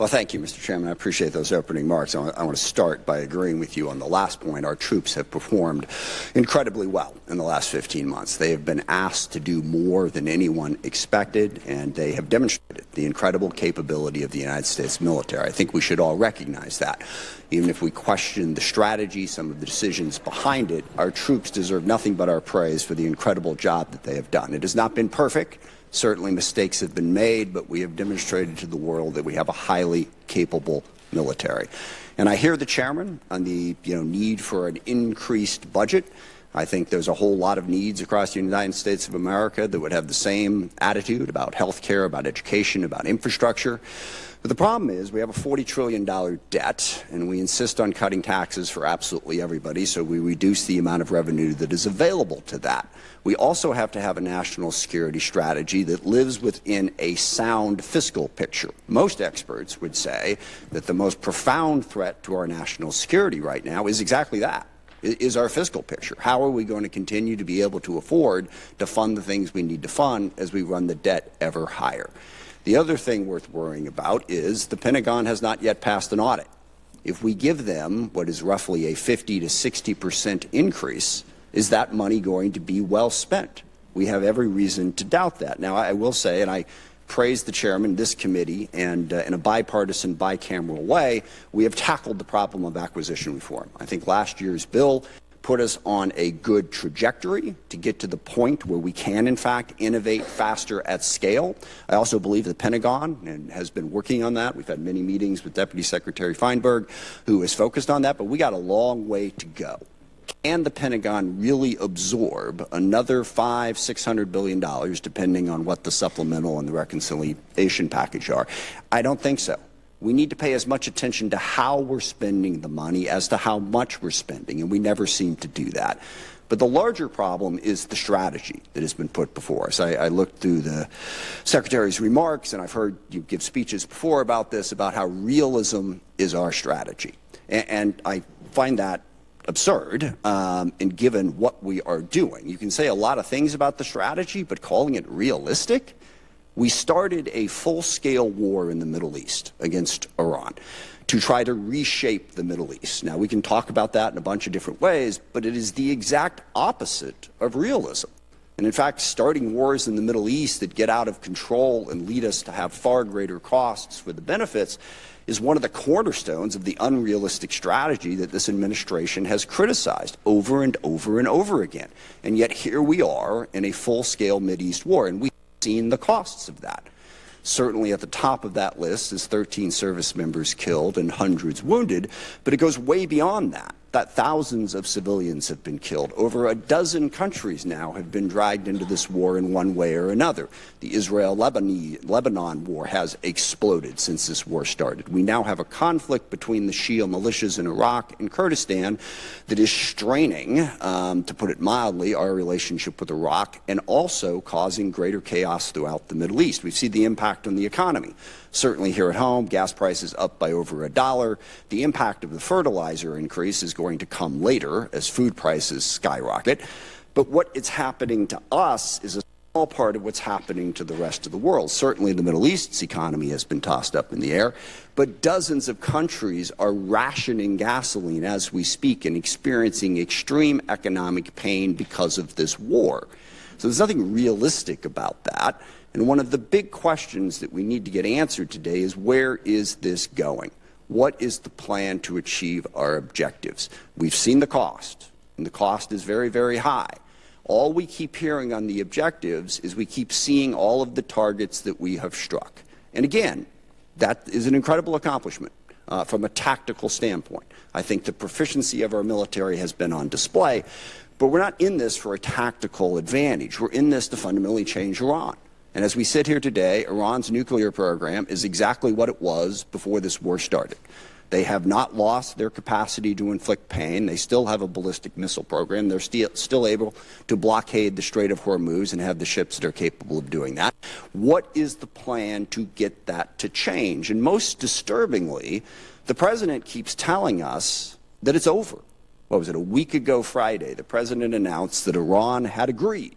Well, thank you, Mr. Chairman. I appreciate those opening remarks. I want to start by agreeing with you on the last point. Our troops have performed incredibly well in the last 15 months. They have been asked to do more than anyone expected, and they have demonstrated the incredible capability of the United States military. I think we should all recognize that. Even if we question the strategy, some of the decisions behind it, our troops deserve nothing but our praise for the incredible job that they have done. It has not been perfect. Certainly mistakes have been made, but we have demonstrated to the world that we have a highly capable military. And I hear the chairman on the need for an increased budget. I think there's a whole lot of needs across the United States of America that would have the same attitude about health care, about education, about infrastructure. But the problem is we have a $40 trillion debt, and we insist on cutting taxes for absolutely everybody, so we reduce the amount of revenue that is available to that. We also have to have a national security strategy that lives within a sound fiscal picture. Most experts would say that the most profound threat to our national security right now is exactly that. Is our fiscal picture. How are we going to continue to be able to afford to fund the things we need to fund as we run the debt ever higher? The other thing worth worrying about is the Pentagon has not yet passed an audit. If we give them what is roughly a 50 to 60% increase, is that money going to be well spent? We have every reason to doubt that. Now, I will say, and I praise the chairman, this committee, and in a bipartisan, bicameral way, we have tackled the problem of acquisition reform. I think last year's bill put us on a good trajectory to get to the point where we can, in fact, innovate faster at scale. I also believe the Pentagon has been working on that. We've had many meetings with Deputy Secretary Feinberg, who is focused on that, but we got a long way to go. Can the Pentagon really absorb another $500–600 billion, depending on what the supplemental and the reconciliation package are? I don't think so. We need to pay as much attention to how we're spending the money as to how much we're spending, and we never seem to do that. But the larger problem is the strategy that has been put before us. I looked through the Secretary's remarks, and I've heard you give speeches before about this, about how realism is our strategy. And I find that absurd, and given what we are doing. You can say a lot of things about the strategy, but calling it realistic? We started a full-scale war in the Middle East against Iran to try to reshape the Middle East. Now, we can talk about that in a bunch of different ways, but it is the exact opposite of realism. And in fact, starting wars in the Middle East that get out of control and lead us to have far greater costs for the benefits is one of the cornerstones of the unrealistic strategy that this administration has criticized over and over and over again. And yet here we are in a full-scale Mideast war, and we've seen the costs of that. Certainly at the top of that list is 13 service members killed and hundreds wounded, but it goes way beyond that. Thousands of civilians have been killed. Over a dozen countries now have been dragged into this war in one way or another. The Israel-Lebanon war has exploded since this war started. We now have a conflict between the Shia militias in Iraq and Kurdistan that is straining, to put it mildly, our relationship with Iraq, and also causing greater chaos throughout the Middle East. We've seen the impact on the economy. Certainly here at home, gas prices up by over $1. The impact of the fertilizer increase is going to come later as food prices skyrocket. But what is happening to us is a small part of what's happening to the rest of the world. Certainly the Middle East's economy has been tossed up in the air, but dozens of countries are rationing gasoline as we speak and experiencing extreme economic pain because of this war. So there's nothing realistic about that. And one of the big questions that we need to get answered today is, where is this going? What is the plan to achieve our objectives? We've seen the cost, and the cost is very, very high. All we keep hearing on the objectives is we keep seeing all of the targets that we have struck. And again, that is an incredible accomplishment from a tactical standpoint. I think the proficiency of our military has been on display, but we're not in this for a tactical advantage. We're in this to fundamentally change Iran. And as we sit here today, Iran's nuclear program is exactly what it was before this war started. They have not lost their capacity to inflict pain. They still have a ballistic missile program. They're still able to blockade the Strait of Hormuz and have the ships that are capable of doing that. What is the plan to get that to change? And most disturbingly, the president keeps telling us that it's over. What was it, a week ago Friday, the president announced that Iran had agreed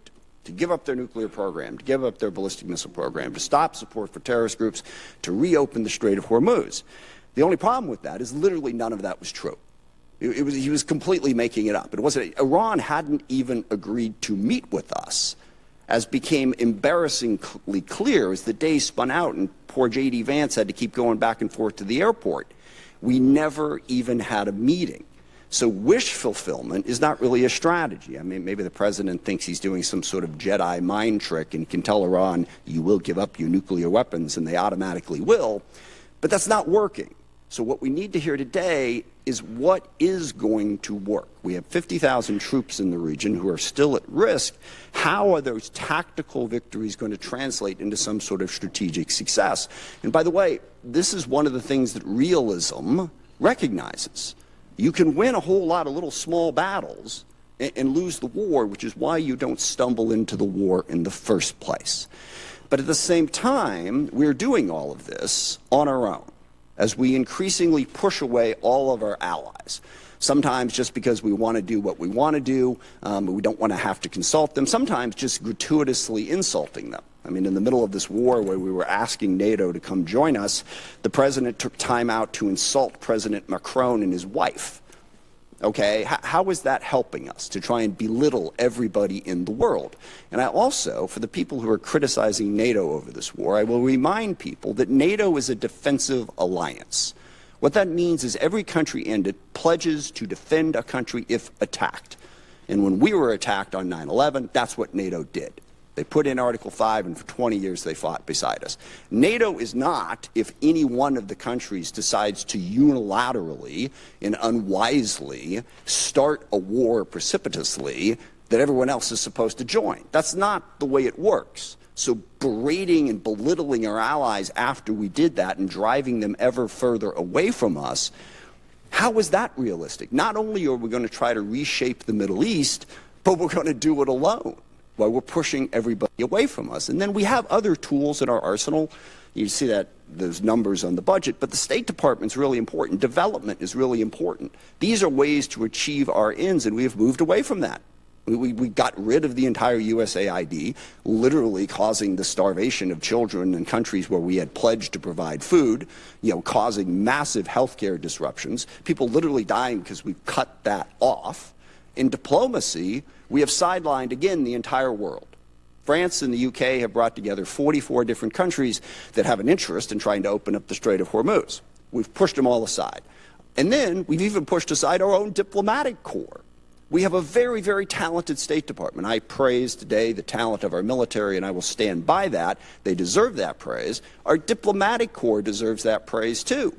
to give up their nuclear program, to give up their ballistic missile program, to stop support for terrorist groups, to reopen the Strait of Hormuz. The only problem with that is literally none of that was true. He was completely making it up. It wasn't. Iran hadn't even agreed to meet with us, as became embarrassingly clear as the day spun out and poor J.D. Vance had to keep going back and forth to the airport. We never even had a meeting. So wish fulfillment is not really a strategy. I mean, maybe the president thinks he's doing some sort of Jedi mind trick and he can tell Iran, you will give up your nuclear weapons, and they automatically will. But that's not working. So what we need to hear today is what is going to work. We have 50,000 troops in the region who are still at risk. How are those tactical victories going to translate into some sort of strategic success? And by the way, this is one of the things that realism recognizes. You can win a whole lot of little small battles and lose the war, which is why you don't stumble into the war in the first place. But at the same time, we're doing all of this on our own, as we increasingly push away all of our allies. Sometimes just because we want to do what we want to do, we don't want to have to consult them, sometimes just gratuitously insulting them. I mean, in the middle of this war where we were asking NATO to come join us, the president took time out to insult President Macron and his wife. Okay, how is that helping us to try and belittle everybody in the world? And I also, for the people who are criticizing NATO over this war, I will remind people that NATO is a defensive alliance. What that means is every country in it pledges to defend a country if attacked. And when we were attacked on 9/11, that's what NATO did. They put in Article 5, and for 20 years they fought beside us. NATO is not if any one of the countries decides to unilaterally and unwisely start a war precipitously that everyone else is supposed to join. That's not the way it works. So berating and belittling our allies after we did that and driving them ever further away from us, how is that realistic? Not only are we going to try to reshape the Middle East, but we're going to do it alone, while we're pushing everybody away from us. And then we have other tools in our arsenal. You see that those numbers on the budget, but the State Department's really important. Development is really important. These are ways to achieve our ends, and we have moved away from that. We got rid of the entire USAID, literally causing the starvation of children in countries where we had pledged to provide food, causing massive healthcare disruptions, people literally dying because we cut that off. In diplomacy, we have sidelined, again, the entire world. France and the UK have brought together 44 different countries that have an interest in trying to open up the Strait of Hormuz. We've pushed them all aside. And then we've even pushed aside our own diplomatic corps. We have a very, very talented State Department. I praise today the talent of our military, and I will stand by that. They deserve that praise. Our diplomatic corps deserves that praise too.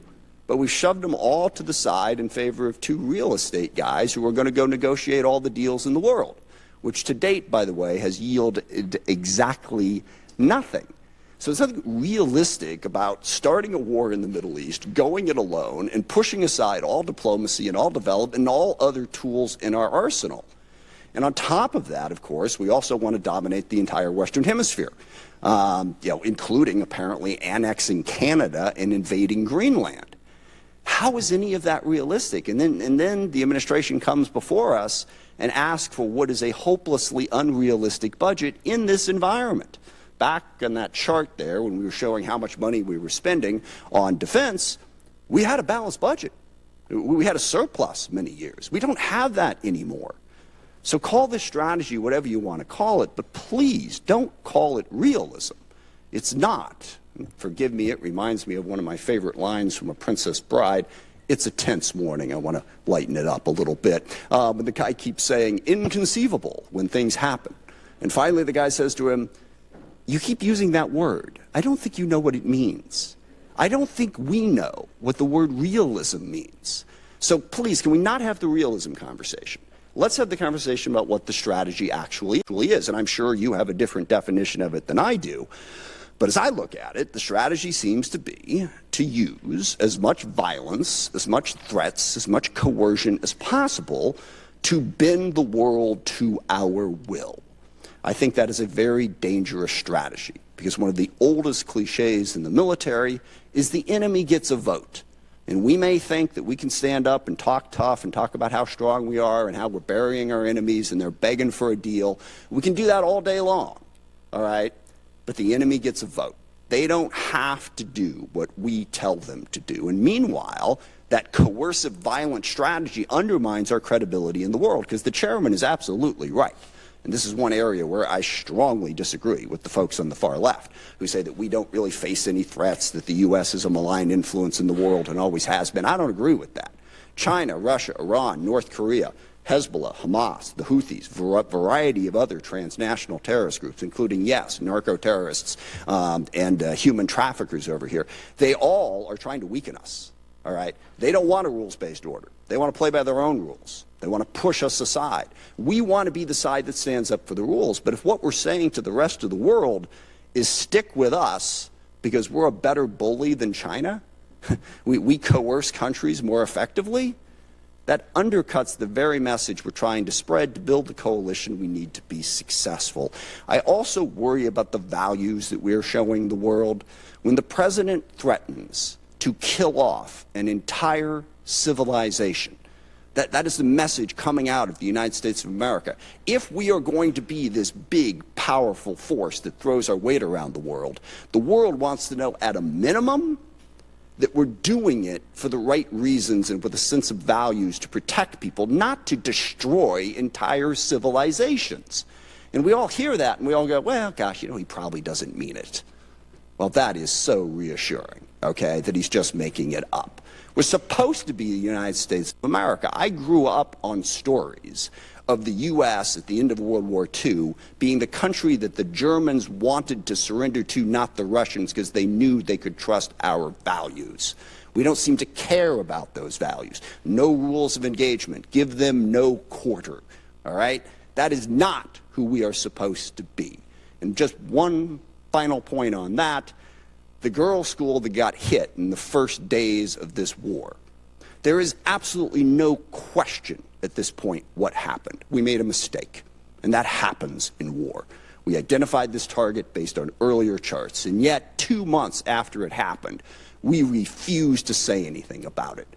But we've shoved them all to the side in favor of two real estate guys who are going to go negotiate all the deals in the world, which to date, by the way, has yielded exactly nothing. So there's nothing realistic about starting a war in the Middle East, going it alone, and pushing aside all diplomacy and all development and all other tools in our arsenal. And on top of that, of course, we also want to dominate the entire Western Hemisphere, including apparently annexing Canada and invading Greenland. How is any of that realistic? And then the administration comes before us and asks for what is a hopelessly unrealistic budget in this environment. Back on that chart there, when we were showing how much money we were spending on defense, we had a balanced budget. We had a surplus many years. We don't have that anymore. So call this strategy whatever you want to call it, but please don't call it realism. It's not. Forgive me, it reminds me of one of my favorite lines from A Princess Bride. It's a tense morning. I want to lighten it up a little bit. But the guy keeps saying, inconceivable, when things happen. And finally the guy says to him, you keep using that word. I don't think you know what it means. I don't think we know what the word realism means. So please, can we not have the realism conversation? Let's have the conversation about what the strategy actually is. And I'm sure you have a different definition of it than I do. But as I look at it, the strategy seems to be to use as much violence, as much threats, as much coercion as possible to bend the world to our will. I think that is a very dangerous strategy, because one of the oldest cliches in the military is the enemy gets a vote. And we may think that we can stand up and talk tough and talk about how strong we are and how we're burying our enemies and they're begging for a deal. We can do that all day long, all right? But the enemy gets a vote. They don't have to do what we tell them to do. And meanwhile, that coercive, violent strategy undermines our credibility in the world, because the chairman is absolutely right. And this is one area where I strongly disagree with the folks on the far left who say that we don't really face any threats, that the U.S. is a malign influence in the world and always has been. I don't agree with that. China, Russia, Iran, North Korea, Hezbollah, Hamas, the Houthis, variety of other transnational terrorist groups, including, yes, narco-terrorists and human traffickers over here. They all are trying to weaken us, all right? They don't want a rules-based order. They want to play by their own rules. They want to push us aside. We want to be the side that stands up for the rules. But if what we're saying to the rest of the world is stick with us because we're a better bully than China, we coerce countries more effectively, that undercuts the very message we're trying to spread to build the coalition we need to be successful. I also worry about the values that we're showing the world. When the president threatens to kill off an entire civilization, that is the message coming out of the United States of America. If we are going to be this big, powerful force that throws our weight around the world wants to know at a minimum that we're doing it for the right reasons and with a sense of values to protect people, not to destroy entire civilizations. And we all hear that and we all go, well, gosh, he probably doesn't mean it. Well, that is so reassuring, okay, that he's just making it up. We're supposed to be the United States of America. I grew up on stories of the U.S. at the end of World War II being the country that the Germans wanted to surrender to, not the Russians, because they knew they could trust our values. We don't seem to care about those values. No rules of engagement. Give them no quarter. All right? That is not who we are supposed to be. And just one final point on that. The girls' school that got hit in the first days of this war, there is absolutely no question at this point what happened. We made a mistake, and that happens in war. We identified this target based on earlier charts, and yet 2 months after it happened, we refused to say anything about it,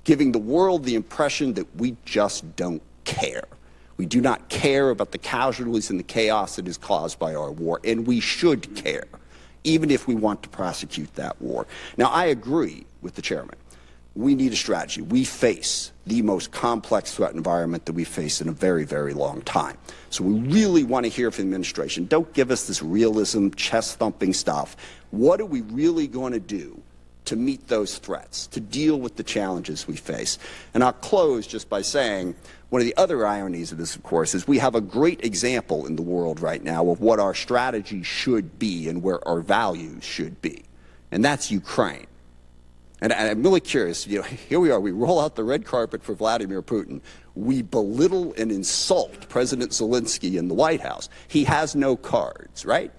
giving the world the impression that we just don't care. We do not care about the casualties and the chaos that is caused by our war, and we should care, even if we want to prosecute that war. Now, I agree with the chairman. We need a strategy. We face the most complex threat environment that we've faced in a very, very long time. So we really want to hear from the administration. Don't give us this realism, chest-thumping stuff. What are we really going to do to meet those threats, to deal with the challenges we face? And I'll close just by saying one of the other ironies of this, of course, is we have a great example in the world right now of what our strategy should be and where our values should be, and that's Ukraine. And I'm really curious, here we are, we roll out the red carpet for Vladimir Putin. We belittle and insult President Zelensky in the White House. He has no cards, right?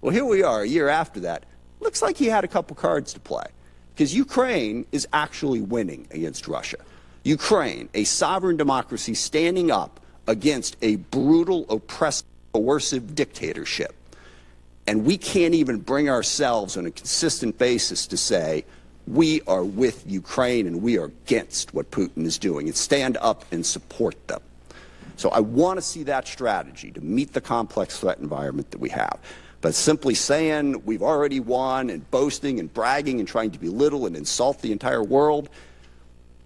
Well, here we are a year after that. Looks like he had a couple cards to play, because Ukraine is actually winning against Russia. Ukraine, a sovereign democracy standing up against a brutal, oppressive, coercive dictatorship. And we can't even bring ourselves on a consistent basis to say, we are with Ukraine and we are against what Putin is doing, and stand up and support them. So I want to see that strategy to meet the complex threat environment that we have. But simply saying we've already won and boasting and bragging and trying to belittle and insult the entire world,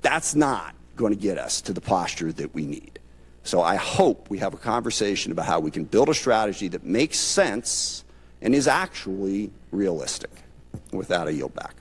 that's not going to get us to the posture that we need. So I hope we have a conversation about how we can build a strategy that makes sense and is actually realistic. With that, I yield back.